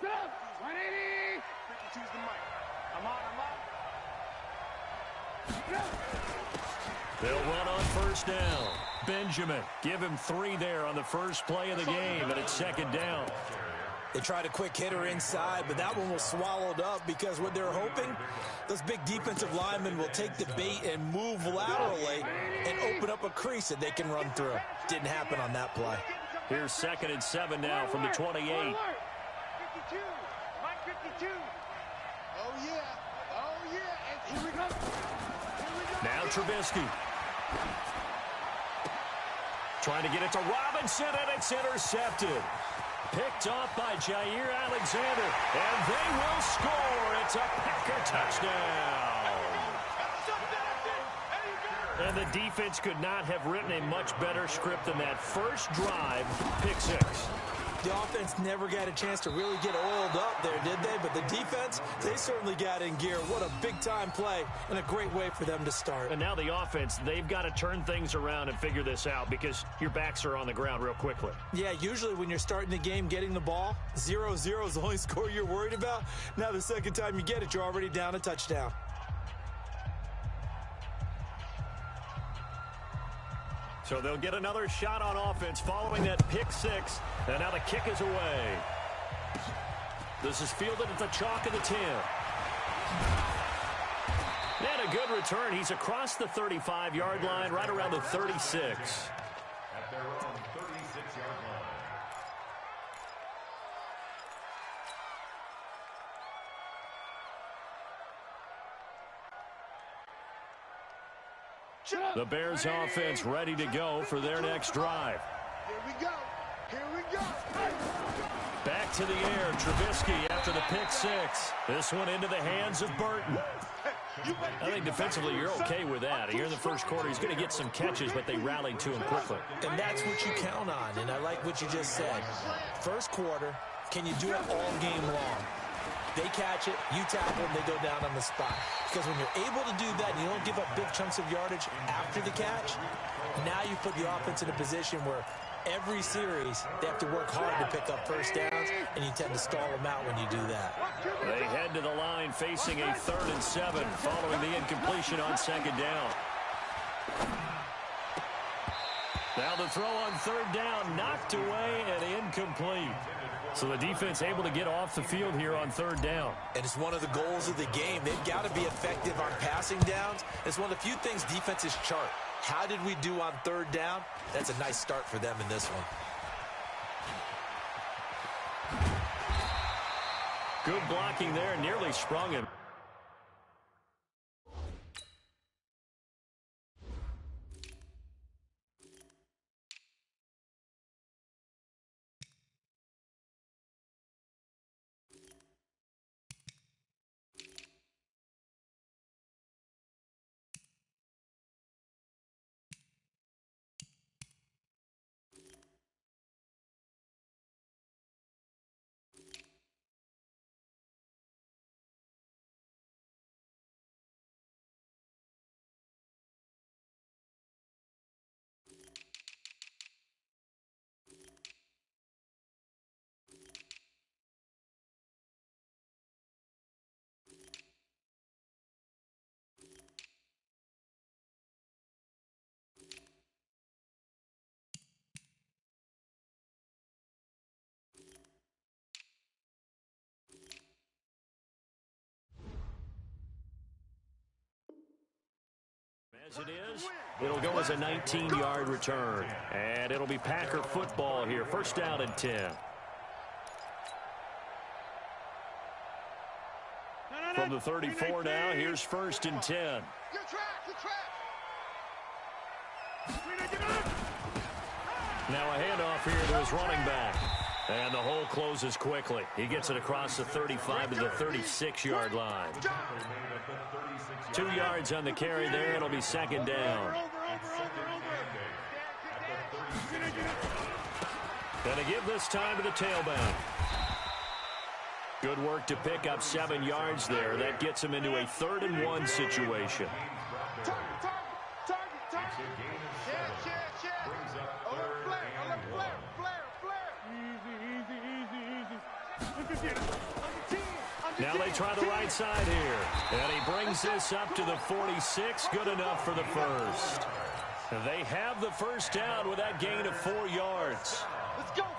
180. 52's the mic. I'm on. They'll run on first down. Benjamin, give him 3 there on the first play of the game, and it's second down. They tried a quick hitter inside, but that one was swallowed up because what they're hoping, those big defensive linemen will take the bait and move laterally and open up a crease that they can run through. Didn't happen on that play. Here's 2nd and 7 now from the 28. 52. Mike 52. Oh, yeah. And here we go. Now Trubisky. Trying to get it to Robinson, and it's intercepted. Picked off by Jair Alexander, and they will score. It's a Packer touchdown. And the defense could not have written a much better script than that first drive, pick 6. The offense never got a chance to really get oiled up there, did they? But the defense, they certainly got in gear. What a big-time play and a great way for them to start. And now the offense, they've got to turn things around and figure this out because your backs are on the ground real quickly. Yeah, usually when you're starting the game getting the ball, 0-0 is the only score you're worried about. Now the second time you get it, you're already down a touchdown. So they'll get another shot on offense following that pick 6. And now the kick is away. This is fielded at the chalk of the 10. And a good return. He's across the 35-yard line, right around the 36. At their own 36-yard line. The Bears offense ready to go for their next drive. Here we go. Back to the air, Trubisky after the pick 6. This one into the hands of Burton. I think defensively you're okay with that. Here in the first quarter, he's going to get some catches, but they rallied to him quickly. And that's what you count on, and I like what you just said. First quarter, can you do it all game long? They catch it, you tackle them, they go down on the spot. Because when you're able to do that and you don't give up big chunks of yardage after the catch, now you put the offense in a position where every series they have to work hard to pick up first downs, and you tend to stall them out when you do that. They head to the line facing a 3rd and 7 following the incompletion on second down. Now the throw on 3rd down, knocked away and incomplete. So the defense able to get off the field here on 3rd down. And it's one of the goals of the game. They've got to be effective on passing downs. It's one of the few things defenses chart. How did we do on 3rd down? That's a nice start for them in this one. Good blocking there, nearly sprung him. As it is, it'll go as a 19-yard return. And it'll be Packer football here. First down and 10. From the 34 now, here's 1st and 10. Now a handoff here to his running back. And the hole closes quickly. He gets it across the 35 to the 36-yard line. 2 yards on the carry there. It'll be second down. Gonna give this time to the tailback. Good work to pick up 7 yards there. That gets him into a 3rd and 1 situation. Now they try the right side here. And he brings this up to the 46. Good enough for the first. They have the first down with that gain of 4 yards.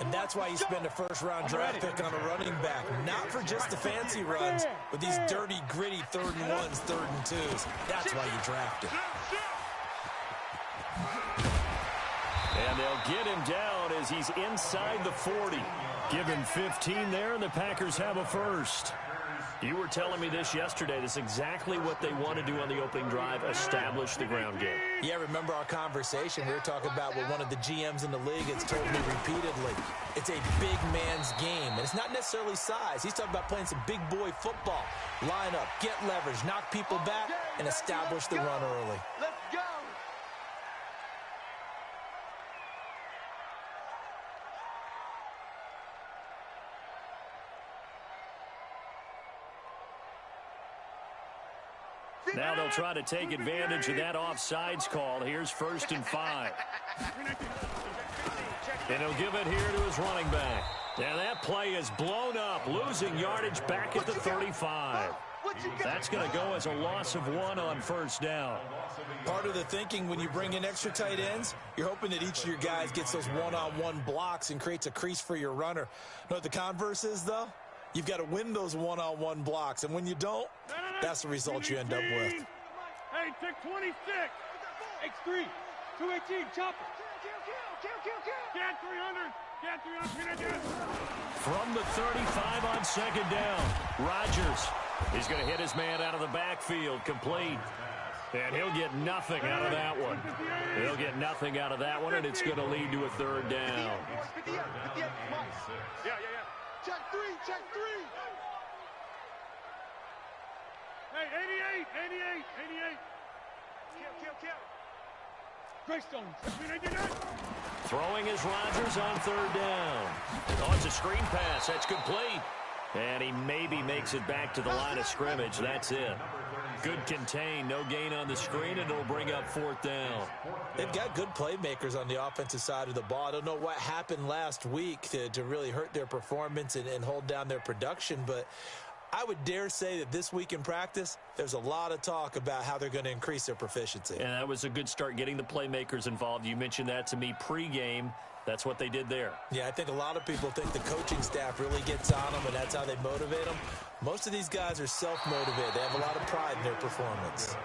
And that's why you spend a first-round draft pick on a running back. Not for just the fancy runs, but these dirty, gritty 3rd and 1s, 3rd and 2s. That's why you draft him. And they'll get him down as he's inside the 40. Give him 15 there, and the Packers have a first. You were telling me this yesterday. This is exactly what they want to do on the opening drive, establish the ground game. Yeah, remember our conversation. We were talking about what one of the GMs in the league has told me repeatedly. It's a big man's game, and it's not necessarily size. He's talking about playing some big boy football. Line up, get leverage, knock people back, and establish the run early. Let's go. Now they'll try to take advantage of that offsides call. Here's 1st and 5. And he'll give it here to his running back. And that play is blown up, losing yardage back at the 35. That's going to go as a loss of 1 on 1st down. Part of the thinking when you bring in extra tight ends, you're hoping that each of your guys gets those one-on-one blocks and creates a crease for your runner. You know what the converse is, though? You've got to win those one-on-one blocks, and when you don't, that's the result you end up with. Hey, take 26. X3, 218, chopper. Get 300. Get 300. From the 35 on 2nd down, Rodgers is going to hit his man out of the backfield, complete. And he'll get nothing out of that one. He'll get nothing out of that one, and it's going to lead to a 3rd down. Yeah. Check 3, check 3. Hey, 88. Kill. Greystone. Throwing is Rodgers on 3rd down. Oh, it's a screen pass. That's complete. And he maybe makes it back to the line of scrimmage. That's it. Good contain. No gain on the screen, and it'll bring up 4th down. They've got good playmakers on the offensive side of the ball. I don't know what happened last week to really hurt their performance and hold down their production, but I would dare say that this week in practice, there's a lot of talk about how they're going to increase their proficiency. And that was a good start, getting the playmakers involved. You mentioned that to me pregame. That's what they did there. Yeah, I think a lot of people think the coaching staff really gets on them, and that's how they motivate them. Most of these guys are self-motivated. They have a lot of pride in their performance.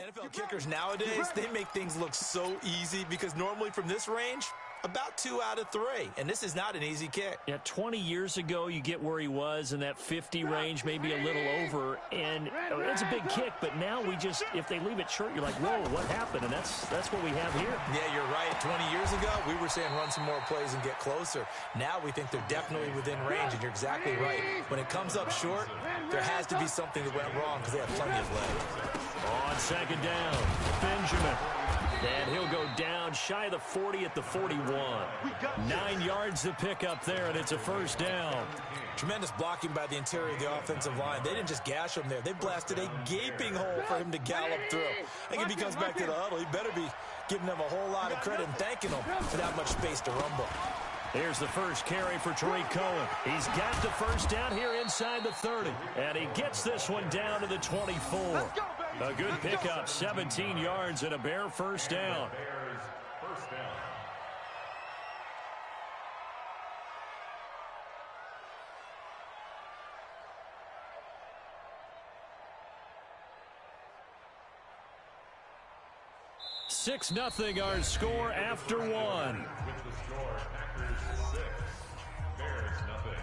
NFL kickers nowadays, they make things look so easy because normally from this range, about 2 out of 3. And this is not an easy kick. Yeah, 20 years ago, you get where he was in that 50 range, maybe a little over. And it's a big kick, but now if they leave it short, you're like, whoa, what happened? And that's what we have here. Yeah, you're right. 20 years ago, we were saying run some more plays and get closer. Now we think they're definitely within range, and you're exactly right. When it comes up short, there has to be something that went wrong because they have plenty of leg. On 2nd down, Benjamin. And he'll go down shy of the 40 at the 41. 9 yards to pick up there, and it's a 1st down. Tremendous blocking by the interior of the offensive line. They didn't just gash him there. They blasted a gaping hole for him to gallop through. I think if he comes back to the huddle, he better be giving them a whole lot of credit and thanking them for that much space to rumble. Here's the first carry for Tariq Cohen. He's got the 1st down here inside the 30. And he gets this one down to the 24. A good pickup, 17 yards and a Bear 1st down. First down. Six nothing our score after 1. With the score, Packers 6, Bears nothing.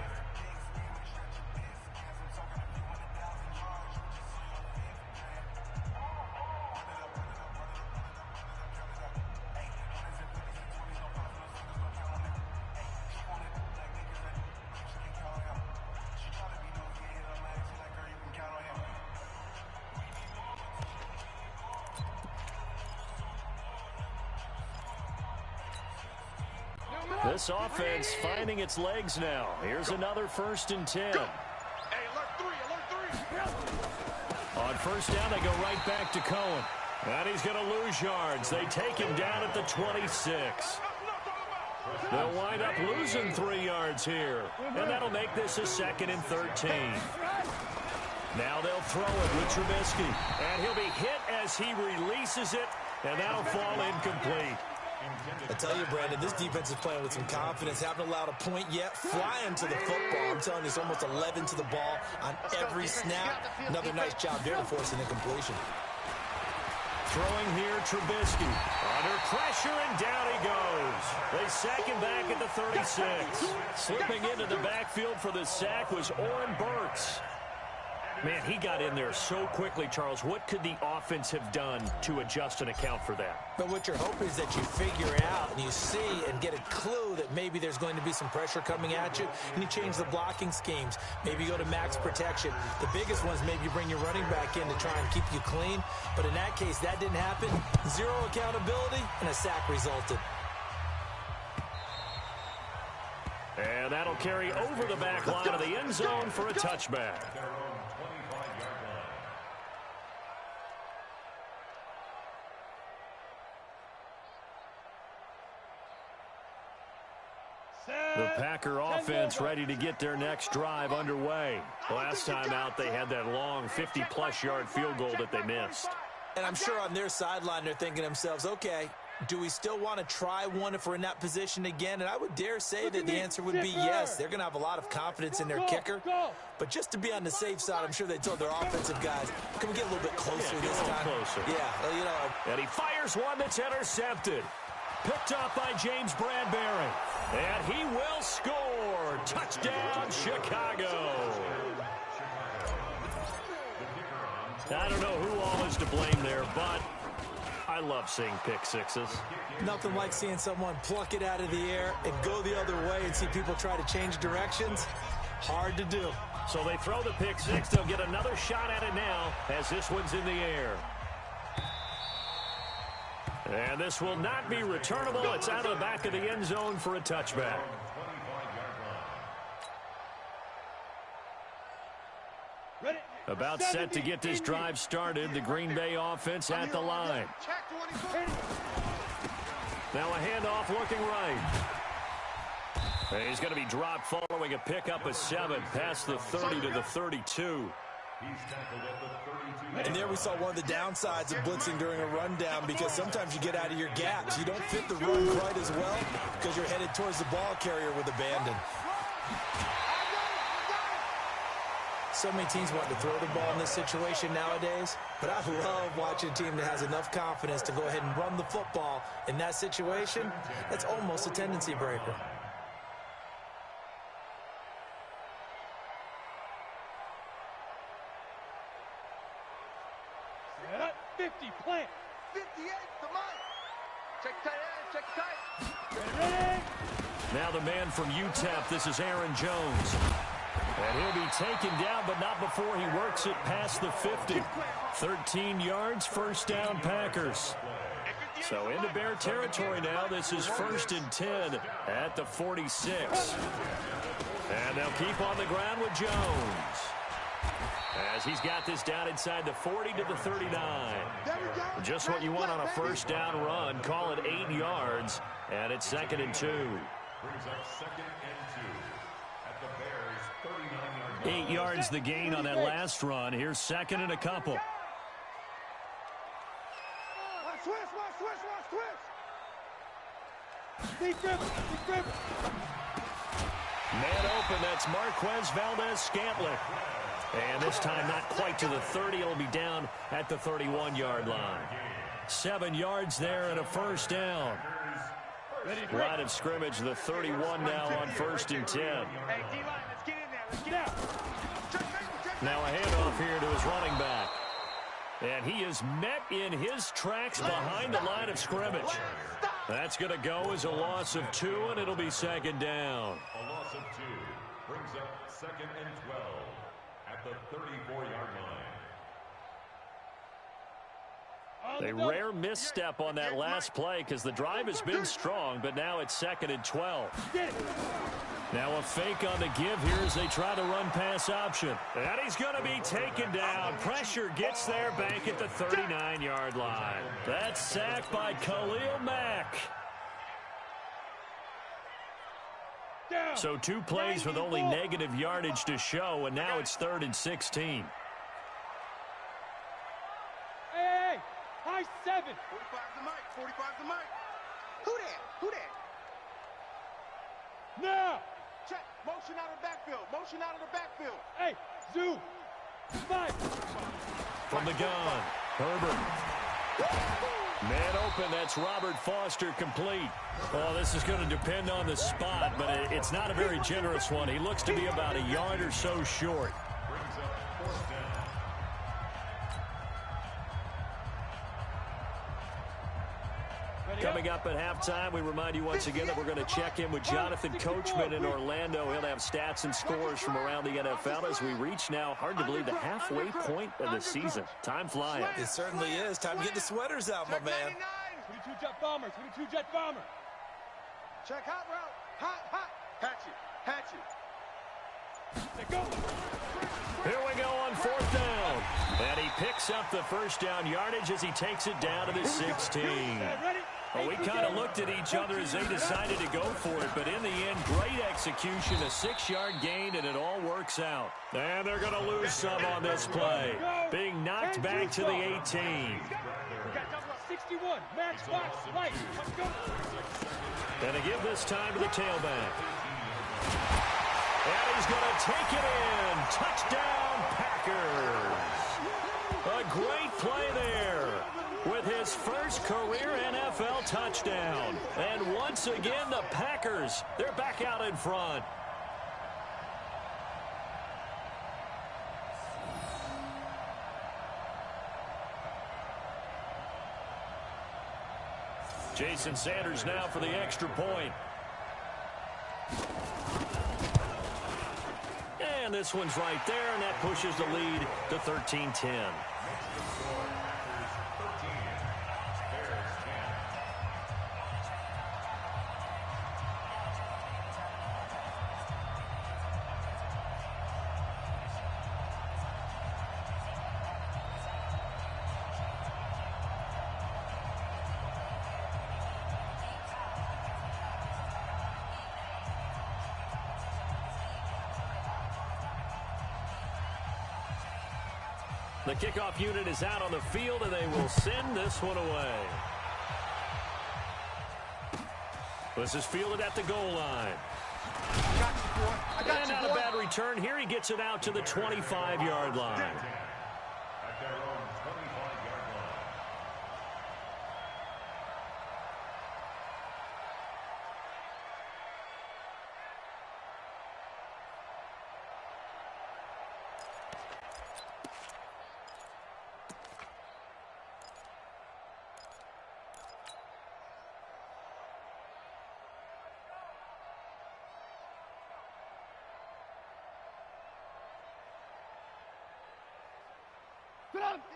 This offense finding its legs now. Here's another 1st and 10. Hey, alert three. On 1st down, they go right back to Cohen. And he's going to lose yards. They take him down at the 26. They'll wind up losing 3 yards here. And that'll make this a 2nd and 13. Now they'll throw it with Trubisky. And he'll be hit as he releases it. And that'll fall incomplete. I tell you, Brandon, this defense is playing with some confidence. Haven't allowed a point yet. Flying to the football. I'm telling you, it's almost 11 to the ball on every snap. Another nice job there to force an incompletion. Throwing here, Trubisky. Under pressure, and down he goes. They sack him back at the 36. Slipping into the backfield for the sack was Oren Burks. Man, he got in there so quickly, Charles. What could the offense have done to adjust and account for that? But what you're hoping is that you figure out and you see and get a clue that maybe there's going to be some pressure coming at you, and you change the blocking schemes. Maybe you go to max protection. The biggest one is maybe you bring your running back in to try and keep you clean. But in that case, that didn't happen. 0 accountability, and a sack resulted. And that'll carry over the back line of the end zone for a touchback. The Packer offense ready to get their next drive underway. Last time out, they had that long 50-plus yard field goal that they missed. And I'm sure on their sideline, they're thinking to themselves, okay, do we still want to try one if we're in that position again? And I would dare say that the answer would be yes. They're going to have a lot of confidence in their kicker. But just to be on the safe side, I'm sure they told their offensive guys, can we get a little bit closer this time? Closer. Yeah, well, you know. And he fires one that's intercepted. Picked off by James Bradbury. And he will score. Touchdown, Chicago. I don't know who all is to blame there, but I love seeing pick sixes. Nothing like seeing someone pluck it out of the air and go the other way and see people try to change directions. Hard to do. So they throw the pick six. They'll get another shot at it now as this one's in the air. And this will not be returnable. It's out of the back of the end zone for a touchback. About set to get this drive started. The Green Bay offense at the line. Now a handoff looking right. And he's going to be dropped following a pickup of 7 past the 30 to the 32. And there we saw one of the downsides of blitzing during a rundown, because sometimes you get out of your gaps. You don't fit the run quite as well because you're headed towards the ball carrier with abandon. So many teams want to throw the ball in this situation nowadays, but I love watching a team that has enough confidence to go ahead and run the football in that situation. That's almost a tendency breaker. Set, 50, plant. 58, come on. Check tight end, check tight. Ready? Now the man from UTEP, this is Aaron Jones. And he'll be taken down, but not before he works it past the 50. 13 yards, first down Packers. So into Bear territory now. This is 1st and 10 at the 46. And they'll keep on the ground with Jones, as he's got this down inside the 40 to the 39. Just what you want on a first down run. Call it 8 yards, and it's 2nd and 2. Brings up 2nd and 2 at the Bears' 39-yard line. 8 yards the gain on that last run. Here's 2nd and a couple. Switch. Deep grip. Man open, that's Marquez Valdez-Scantling. And this time not quite to the 30. It'll be down at the 31-yard line. 7 yards there and a first down. Line of scrimmage, the 31 now on 1st and 10. Hey, D-line, let's get in there. Let's get out. Now a handoff here to his running back. And he is met in his tracks behind the line of scrimmage. That's going to go as a loss of 2, and it'll be 2nd down. A loss of 2 brings up 2nd and 12 at the 34-yard line. A rare misstep on that last play because the drive has been strong, but now it's 2nd and 12. Now a fake on the give here as they try to run pass option. And he's going to be taken down. Pressure gets there back at the 39-yard line. That's sacked by Khalil Mack. So 2 plays with only negative yardage to show, and now it's 3rd and 16. Hey, high 7. 45 the mic. 45 the mic. Who that? Who that? Now. Check. Motion out of the backfield. Motion out of the backfield. Hey, zoom. 5. From the gun, Herbert. Man open, that's Robert Foster complete. Oh, this is going to depend on the spot, but it's not a very generous one. He looks to be about a yard or so short. Brings up 4th down. Coming up at halftime, we remind you once again that we're going to check in with Jonathan Coachman in Orlando. He'll have stats and scores from around the NFL as we reach now, hard to believe, the halfway point of the season. Time flying. It certainly is. Time to get the sweaters out, my man. 22 jet bomber. 22 jet bomber. Check hot route. Hot. Hatch it. They go. Here we go on 4th down. And he picks up the first down yardage as he takes it down to the 16. Ready? Well, we kind of looked at each other as they decided to go for it, but in the end, great execution, a 6-yard gain, and it all works out. And they're going to lose some on this play, being knocked back to the 18. We got double up 61. Max box right. Let's go. And to give this time to the tailback. And he's going to take it in. Touchdown, Packers. A great play there with his first career NFL touchdown. And once again, the Packers, they're back out in front. Jason Sanders now for the extra point. And this one's right there, and that pushes the lead to 13-10. The kickoff unit is out on the field, and they will send this one away. This is fielded at the goal line. I got you, boy. I got And you, not boy. a bad return here. He gets it out to the 25-yard line. At their own 25-yard line.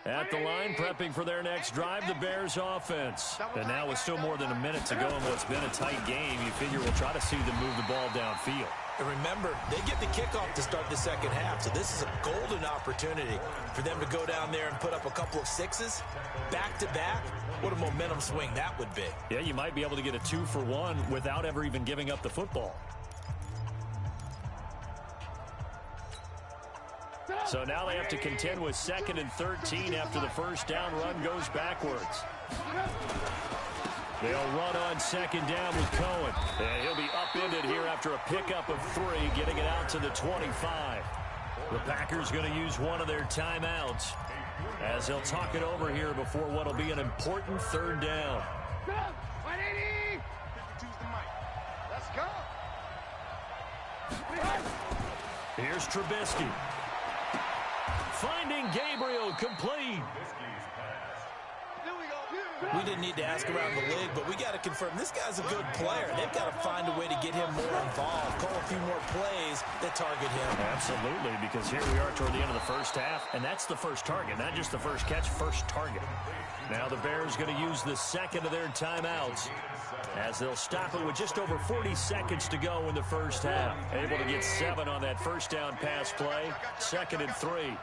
At the line, prepping for their next drive, the Bears offense. And now with still more than a minute to go in what's been a tight game, you figure we'll try to see them move the ball downfield. And remember, they get the kickoff to start the second half, so this is a golden opportunity for them to go down there and put up a couple of sixes back-to-back. What a momentum swing that would be. Yeah, you might be able to get a 2-for-1 without ever even giving up the football. So now they have to contend with 2nd and 13 after the first down run goes backwards. They'll run on 2nd down with Cohen. And he'll be upended here after a pickup of 3, getting it out to the 25. The Packers going to use one of their timeouts as they'll talk it over here before what will be an important 3rd down. 180. 52's the mic. Let's go. Here's Trubisky. Finding Gabriel complete. Here we go. We didn't need to ask around the league, but we got to confirm this guy's a good player. They've got to find a way to get him more involved, call a few more plays that target him. Absolutely, because here we are toward the end of the first half, and that's the first target, not just the first catch, first target. Now the Bears going to use the second of their timeouts as they'll stop it with just over 40 seconds to go in the first half. Able to get 7 on that first down pass play, 2nd and 3.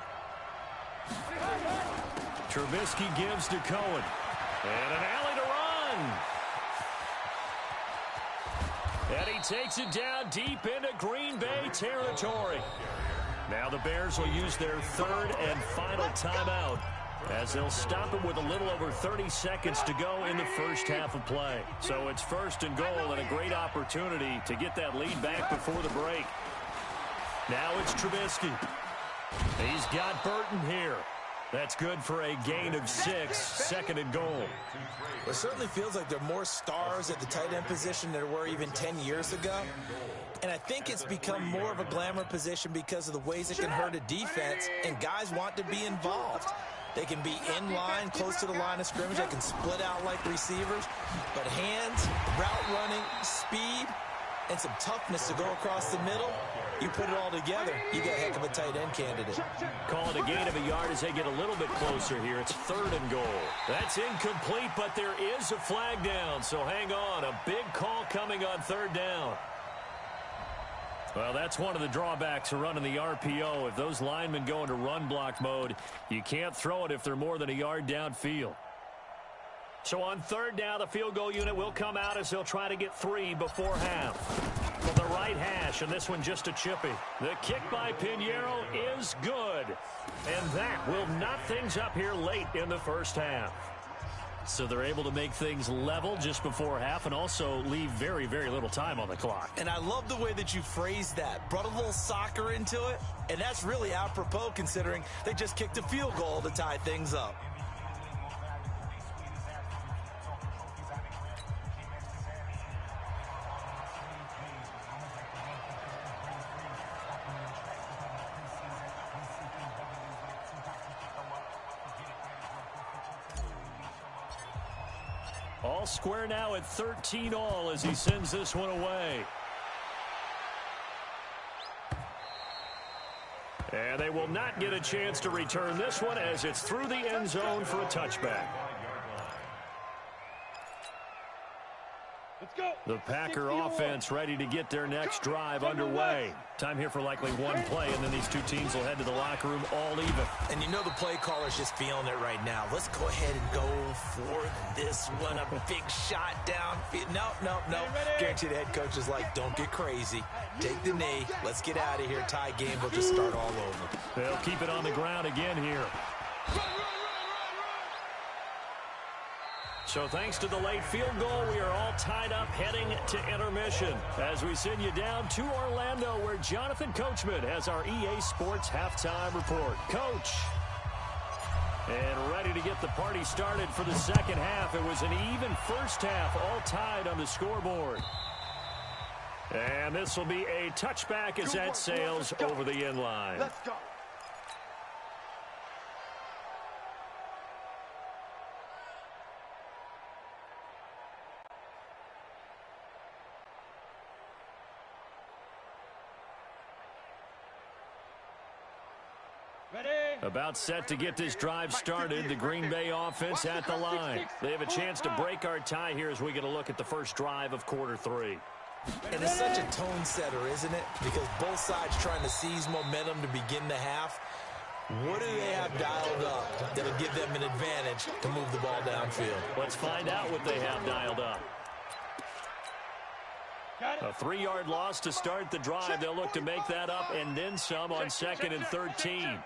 Trubisky gives to Cohen. And an alley to run. And he takes it down deep into Green Bay territory. Now the Bears will use their 3rd and final timeout as they'll stop it with a little over 30 seconds to go in the first half of play. So it's 1st and goal and a great opportunity to get that lead back before the break. Now it's Trubisky. He's got Burton here. That's good for a gain of 6, 2nd and goal. It certainly feels like there are more stars at the tight end position than there were even 10 years ago. And I think it's become more of a glamour position because of the ways it can hurt a defense, and guys want to be involved. They can be in line, close to the line of scrimmage. They can split out like receivers. But hands, route running, speed, and some toughness to go across the middle, you put it all together, you got a heck of a tight end candidate. Call it a gain of a yard as they get a little bit closer here. It's 3rd and goal. That's incomplete, but there is a flag down, so hang on. A big call coming on 3rd down. Well, that's one of the drawbacks of running the RPO. If those linemen go into run block mode, you can't throw it if they're more than a yard downfield. So on 3rd down, the field goal unit will come out as they'll try to get 3 before half. From the right hash, and this one just a chippy. The kick by Pinheiro is good. And that will knot things up here late in the first half. So they're able to make things level just before half and also leave very, very little time on the clock. And I love the way that you phrased that. Brought a little soccer into it, and that's really apropos considering they just kicked a field goal to tie things up. All square now at 13 all as he sends this one away. And they will not get a chance to return this one as it's through the end zone for a touchback. Let's go. The Packer offense ready to get their next drive underway. Time here for likely one play, and then these two teams will head to the locker room all even. And you know the play caller's just feeling it right now. Let's go ahead and go for this one. A big shot down. No. Guarantee the head coach is like, don't get crazy. Take the knee. Let's get out of here. Tie game. We'll just start all over. They'll keep it on the ground again here. So thanks to the late field goal, we are all tied up heading to intermission as we send you down to Orlando where Jonathan Coachman has our EA Sports halftime report. Coach. And ready to get the party started for the second half. It was an even first half, all tied on the scoreboard. And this will be a touchback as that sails over the end line. Let's go. About set to get this drive started. The Green Bay offense at the line. They have a chance to break our tie here as we get a look at the first drive of quarter 3. And it's such a tone setter, isn't it? Because both sides trying to seize momentum to begin the half. What do they have dialed up that'll give them an advantage to move the ball downfield? Let's find out what they have dialed up. A 3-yard loss to start the drive. They'll look to make that up and then some on 2nd and 13.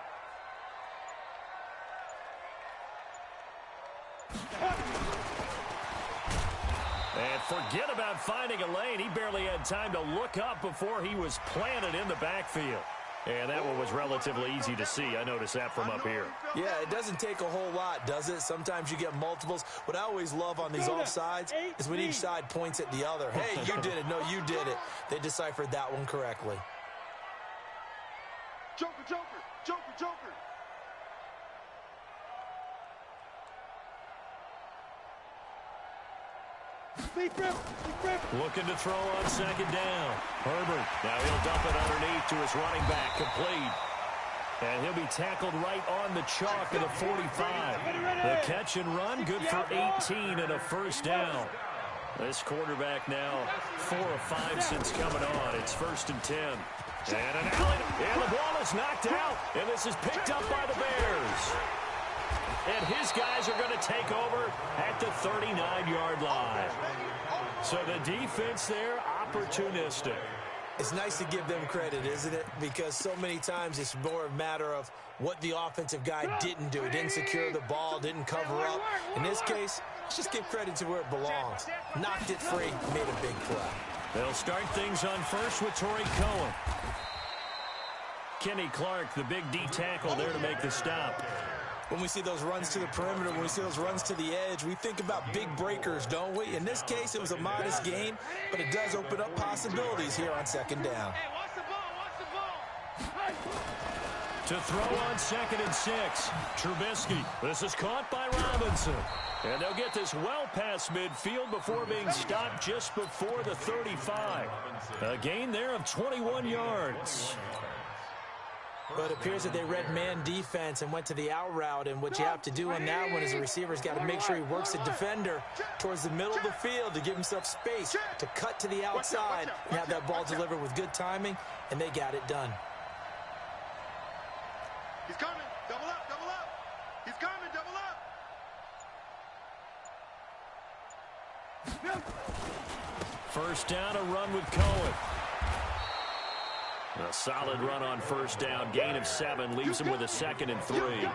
And forget about finding a lane. He barely had time to look up before he was planted in the backfield. And that one was relatively easy to see. I noticed that from up here. Yeah, it doesn't take a whole lot, does it? Sometimes you get multiples. What I always love on these offsides is when each side points at the other. Hey, you did it. No, you did it. They deciphered that one correctly. Joker, Joker, Joker, Joker. Looking to throw on second down. Herbert. Now he'll dump it underneath to his running back. Complete. And he'll be tackled right on the chalk of the 45. The catch and run, good for 18 and a first down. This quarterback now 4 of 5 since coming on. It's 1st and 10. And an alley. And the ball is knocked out. And this is picked up by the Bears. And his guys are going to take over at the 39-yard line. So the defense there, opportunistic. It's nice to give them credit, isn't it? Because so many times it's more a matter of what the offensive guy didn't do. Didn't secure the ball, didn't cover up. In this case, let's just give credit to where it belongs. Knocked it free, made a big play. They'll start things on first with Torrey Cohen. Kenny Clark, the big D tackle there to make the stop. When we see those runs to the perimeter, when we see those runs to the edge, we think about big breakers, don't we? In this case, it was a modest gain, but it does open up possibilities here on second down. Hey, watch the ball, To throw on 2nd and 6, Trubisky. This is caught by Robinson. And they'll get this well past midfield before being stopped just before the 35. A gain there of 21 yards. But it appears that they read man defense and went to the out route. And what you have to do on that one is the receiver's got to make sure he works the defender towards the middle of the field to give himself space to cut to the outside and have that ball delivered with good timing, and they got it done. He's coming. Double up, double up. He's coming, double up. First down, a run with Cohen. A solid run on first down. Gain of 7 leaves him with a 2nd and 3.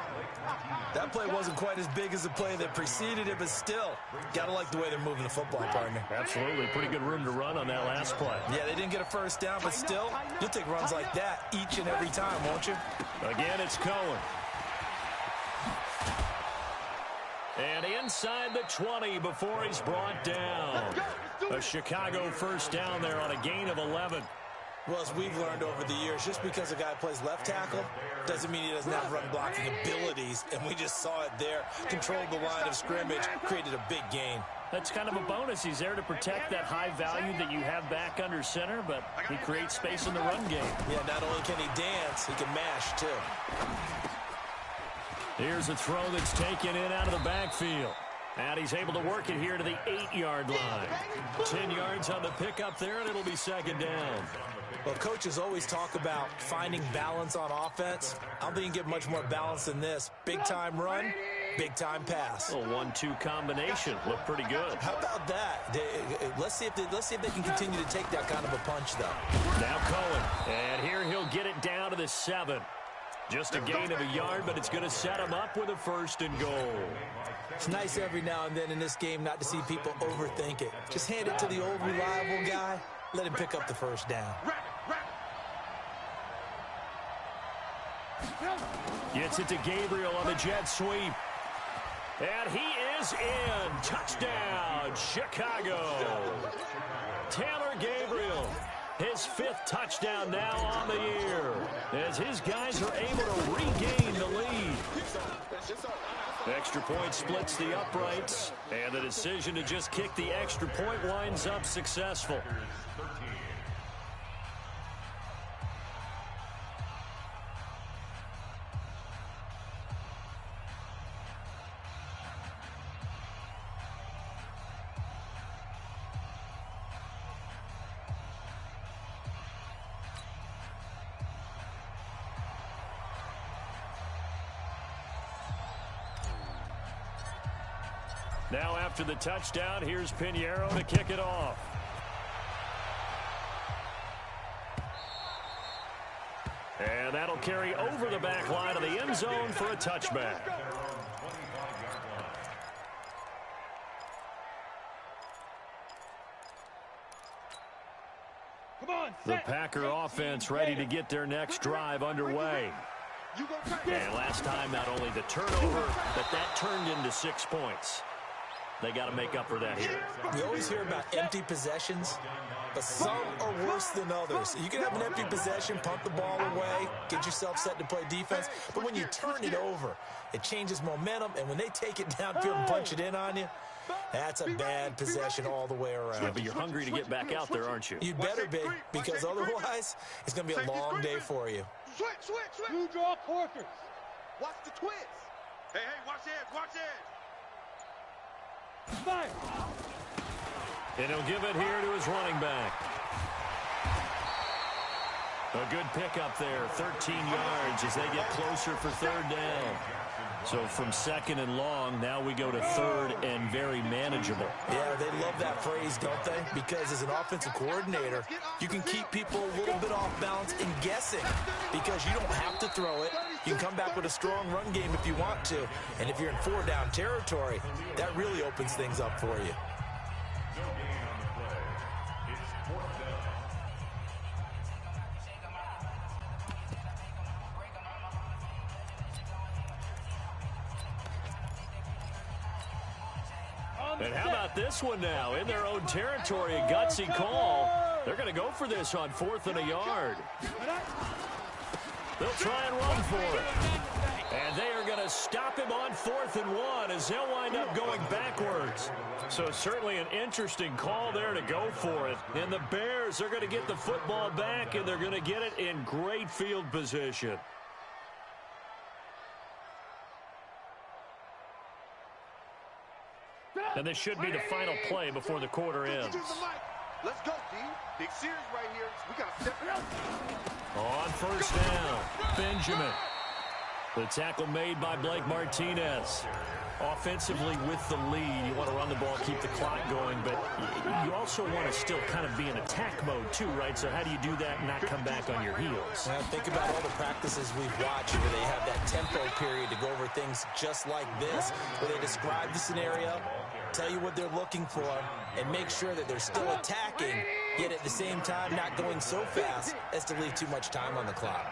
That play wasn't quite as big as the play that preceded it, but still, got to like the way they're moving the football, partner. Absolutely. Pretty good room to run on that last play. Yeah, they didn't get a first down, but still, you'll take runs like that each and every time, won't you? Again, it's Cohen. And inside the 20 before he's brought down. A Chicago first down there on a gain of 11. Well, as we've learned over the years, just because a guy plays left tackle doesn't mean he doesn't have run-blocking abilities, and we just saw it there. Controlled the line of scrimmage, created a big gain. That's kind of a bonus. He's there to protect that high value that you have back under center, but he creates space in the run game. Yeah, not only can he dance, he can mash, too. Here's a throw that's taken in out of the backfield. And he's able to work it here to the 8-yard line. 10 yards on the pickup there, and it'll be second down. Well, coaches always talk about finding balance on offense. I don't think you can get much more balance than this. Big-time run, big-time pass. A 1-2 combination. Looked pretty good. How about that? Let's see if they can continue to take that kind of a punch, though. Now Cohen. And here he'll get it down to the 7. Just a gain of a yard, but it's going to set him up with a 1st and goal. It's nice every now and then in this game not to see people overthink it. Just hand it to the old reliable guy. Let him pick up the first down. Gets it to Gabriel on the jet sweep. And he is in. Touchdown, Chicago. Taylor Gabriel, his 5th touchdown now on the year, as his guys are able to regain the lead. Extra point splits the uprights, and the decision to just kick the extra point winds up successful. Now after the touchdown, here's Pinheiro to kick it off. And that'll carry over the back line of the end zone for a touchback. The Packer offense ready to get their next drive underway. And last time, not only the turnover, but that turned into 6 points. They got to make up for that here. We always hear about empty possessions, but some are worse than others. You can have an empty possession, punt the ball away, get yourself set to play defense, but when you turn it over, it changes momentum, and when they take it downfield and punch it in on you, That's a bad possession all the way around. Yeah, but you're hungry to get back out there, aren't you? You better be, because otherwise it's going to be a long day for you. Switch. Two draw quarters. Watch the twist. Hey, watch edge. Fire. And he'll give it here to his running back. A good pickup there, 13 yards as they get closer for third down. So from second and long, now we go to third and very manageable. Yeah, they love that phrase, don't they? Because as an offensive coordinator, you can keep people a little bit off balance and guessing because you don't have to throw it. You can come back with a strong run game if you want to. And if you're in 4-down territory, that really opens things up for you. And how about this one now? In their own territory, a gutsy call. They're going to go for this on 4th and a yard. They'll try and run for it. And they are going to stop him on 4th and 1 as they'll wind up going backwards. So certainly an interesting call there to go for it. And the Bears are going to get the football back, and they're going to get it in great field position. And this should be the final play before the quarter ends. Let's go, D. Big series right here. We got to step it up. On first down, Benjamin. The tackle made by Blake Martinez. Offensively with the lead, you want to run the ball, keep the clock going, but you also want to still kind of be in attack mode too, right? So how do you do that and not come back on your heels? Now, think about all the practices we've watched where they have that tempo period to go over things just like this, where they describe the scenario, tell you what they're looking for, and make sure that they're still attacking, yet at the same time not going so fast as to leave too much time on the clock.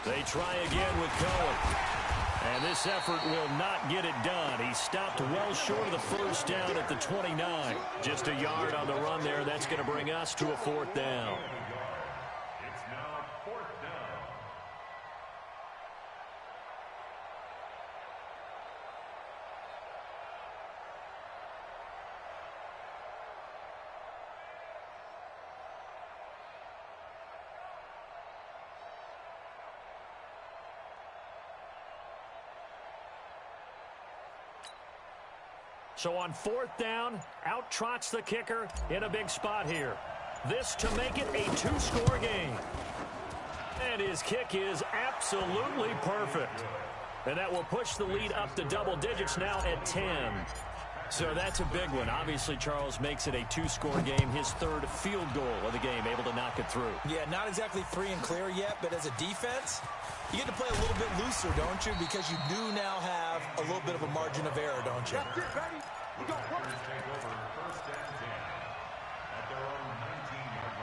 They try again with Cohen. And this effort will not get it done. He stopped well short of the first down at the 29. Just a yard on the run there. That's going to bring us to a 4th down. It's now 4th down. So on 4th down, out trots the kicker in a big spot here. This to make it a 2-score game. And his kick is absolutely perfect. And that will push the lead up to double digits now at 10. So that's a big one. Obviously, Charles makes it a 2-score game. His 3rd field goal of the game, able to knock it through. Yeah, not exactly free and clear yet, but as a defense, you get to play a little bit looser, don't you? Because you do now have a little bit of a margin of error, don't you? That's it, baby. We got work. Take over 1st and 10 at their own 19-yard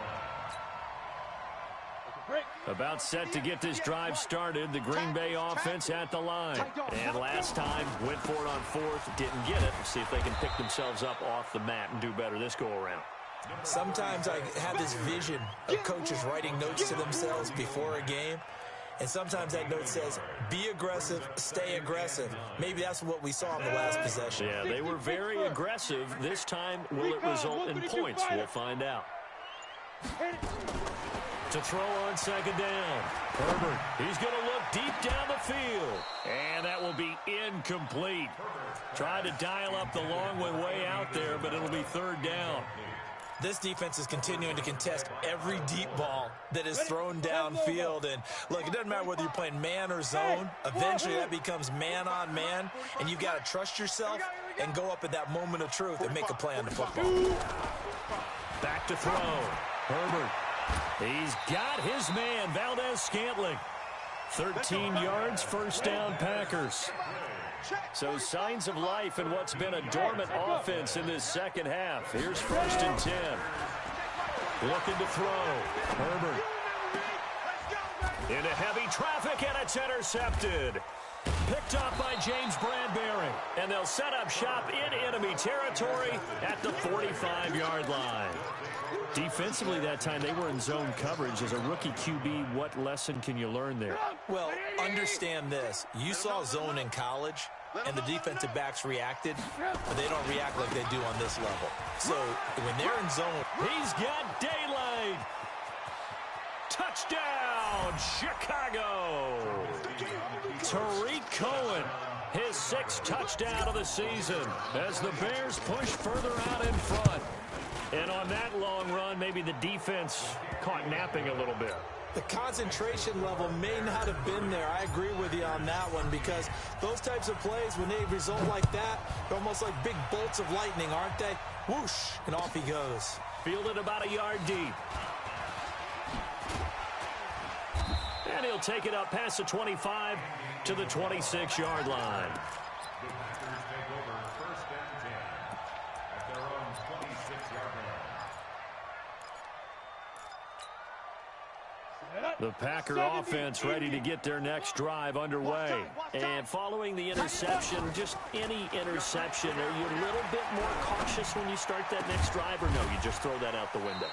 line. About set to get this drive started. The Green Bay offense at the line. And last time, went for it on 4th, didn't get it. See if they can pick themselves up off the mat and do better this go-around. Sometimes I have this vision of coaches writing notes to themselves before a game. And sometimes that note says, be aggressive, stay aggressive. Maybe that's what we saw in the last possession. Yeah, they were very aggressive. This time, will it result in points? We'll find out. To throw on 2nd down. Herbert, he's going to look deep down the field. And that will be incomplete. Tried to dial up the long one way out there, but it'll be 3rd down. This defense is continuing to contest every deep ball that is thrown downfield. And, look, it doesn't matter whether you're playing man or zone. Eventually, that becomes man-on-man, and you've got to trust yourself and go up at that moment of truth and make a play on the football. Back to throw. Herbert. He's got his man, Valdez-Scantling. 13 yards, 1st down, Packers. So signs of life in what's been a dormant offense in this second half. Here's 1st and 10. Looking to throw. Herbert. Into heavy traffic, and it's intercepted. Picked off by James Bradbury. And they'll set up shop in enemy territory at the 45-yard line. Defensively that time, they were in zone coverage. As a rookie QB, what lesson can you learn there? Well, understand this. You saw zone in college. and the defensive backs reacted, but they don't react like they do on this level. So when they're in zone, he's got daylight. Touchdown, Chicago. Tariq Cohen, his 6th touchdown of the season as the Bears push further out in front. And on that long run, maybe the defense caught napping a little bit. The concentration level may not have been there. I agree with you on that one, because those types of plays, when they result like that, they're almost like big bolts of lightning, aren't they? Whoosh, and off he goes. Fielded about a yard deep. And he'll take it up past the 25 to the 26-yard line. The Packers take over 1st and 10 at their own 26-yard line. The Packer offense ready to get their next drive underway. And following the interception, just any interception, are you a little bit more cautious when you start that next drive, or no, you just throw that out the window?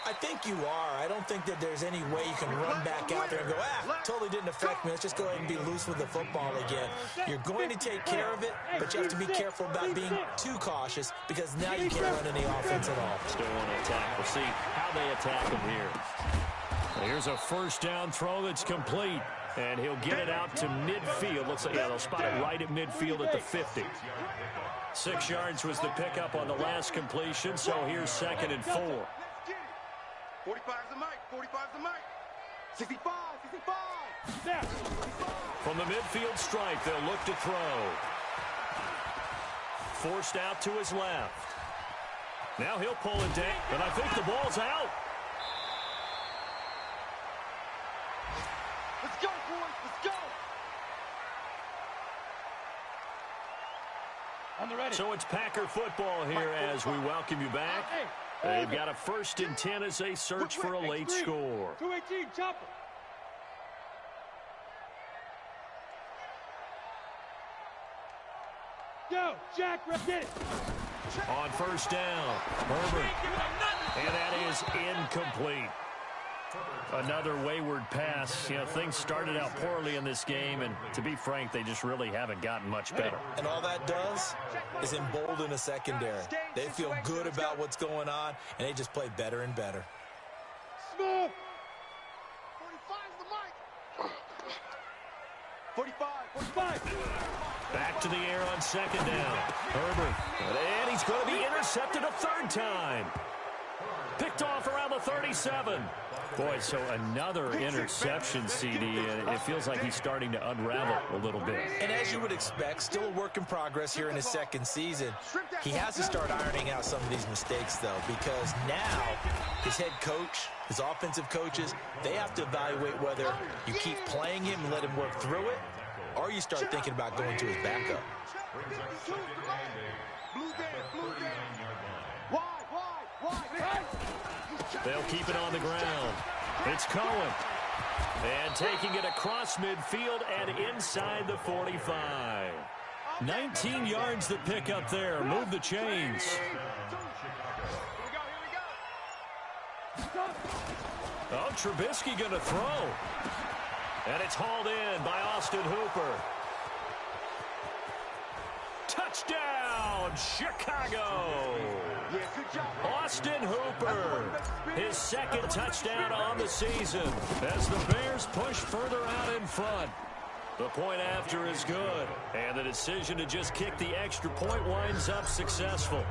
I think you are. I don't think that there's any way you can run back out there and go, totally didn't affect me. Let's just go ahead and be loose with the football again. You're going to take care of it, but you have to be careful about being too cautious, because now you can't run any offense at all. Still want to attack. We'll see how they attack him here. Here's a 1st down throw that's complete, and he'll get it out to midfield. Looks like, yeah, they'll spot it right at midfield at the 50. 6 yards was the pickup on the last completion, so here's 2nd and 4. 45's the mic. 45's the mic. 65. 65. From the midfield stripe, they'll look to throw. Forced out to his left. Now he'll pull it down, and I think the ball's out. Let's go, boys. Let's go. On the ready. So it's Packer football here as we welcome you back. They've got a 1st and 10 as they search for a late score. 218, chopper. Go, Jack, get it. On 1st down, Herbert. And that is incomplete. Another wayward pass. You know, things started out poorly in this game, and to be frank, they just really haven't gotten much better. And all that does is embolden a secondary. They feel good about what's going on, and they just play better and better. Smooth. 45's the mic. 45. Back to the air on 2nd down. Herbert. And he's going to be intercepted a 3rd time. Picked off around the 37. Boy, so another interception, CD, and it feels like he's starting to unravel a little bit. And as you would expect, still a work in progress here in his 2nd season. He has to start ironing out some of these mistakes, though, because now his head coach, his offensive coaches, they have to evaluate whether you keep playing him and let him work through it, or you start thinking about going to his backup. They'll keep it on the ground. It's Cohen. And taking it across midfield and inside the 45. 19 yards the pick up there. Move the chains. Oh, Trubisky going to throw. And it's hauled in by Austin Hooper. Touchdown, Chicago! Austin Hooper, his 2nd touchdown on the season as the Bears push further out in front. The point after is good, and the decision to just kick the extra point winds up successful.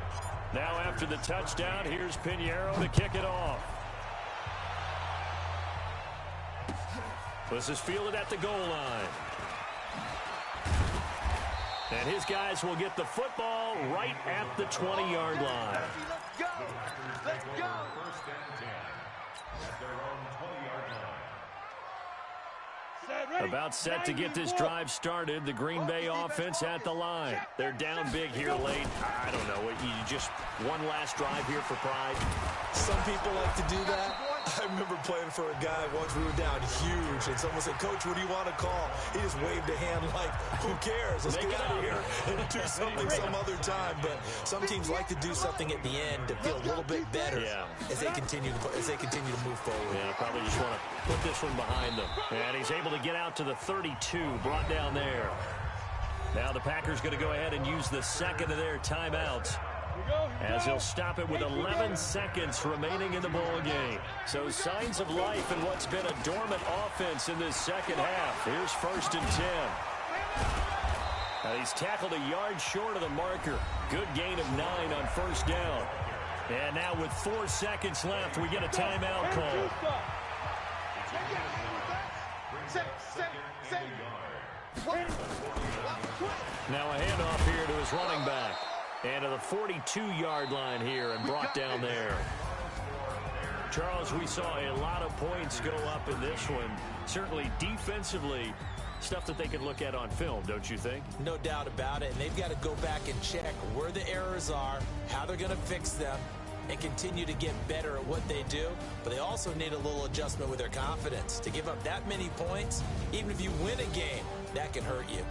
Now after the touchdown, here's Pinheiro to kick it off. This is fielded at the goal line. And his guys will get the football right at the 20-yard line. Let's go. Let's go. 1st and 10 at their own 20-yard line. About set to get this drive started. The Green Bay offense at the line. They're down big here late. I don't know. You just one last drive here for pride. Some people like to do that. I remember playing for a guy once. We were down huge, and someone said, "Coach, what do you want to call?" He just waved a hand like, "Who cares? Let's get out of here and do something some other time." But some teams like to do something at the end to feel a little bit better as they continue to move forward. Yeah, probably just want to put this one behind them. And he's able to get out to the 32, brought down there. Now the Packers going to go ahead and use the second of their timeouts, as they'll stop it with 11 seconds remaining in the ball game. So signs of life in what's been a dormant offense in this second half. Here's 1st and 10. Now he's tackled a yard short of the marker. Good gain of 9 on 1st down. And now with 4 seconds left, we get a timeout call. Now a handoff here to his running back. And to the 42-yard line here and brought down there. Charles, we saw a lot of points go up in this one. Certainly defensively, stuff that they can look at on film, don't you think? No doubt about it. And they've got to go back and check where the errors are, how they're going to fix them, and continue to get better at what they do. But they also need a little adjustment with their confidence. To give up that many points, even if you win a game, that can hurt you.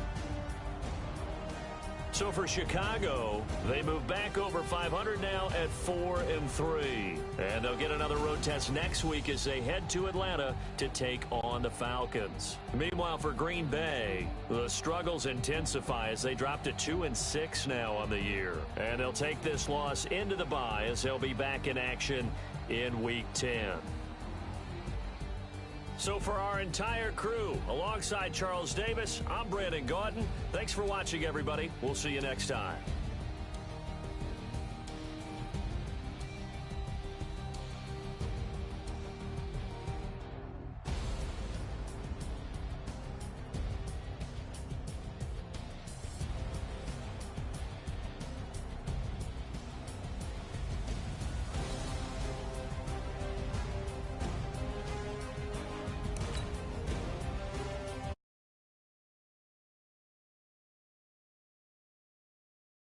So for Chicago, they move back over 500 now at 4-3. And they'll get another road test next week as they head to Atlanta to take on the Falcons. Meanwhile, for Green Bay, the struggles intensify as they drop to 2-6 now on the year. And they'll take this loss into the bye as they'll be back in action in Week 10. So for our entire crew, alongside Charles Davis, I'm Brandon Gaudin. Thanks for watching, everybody. We'll see you next time.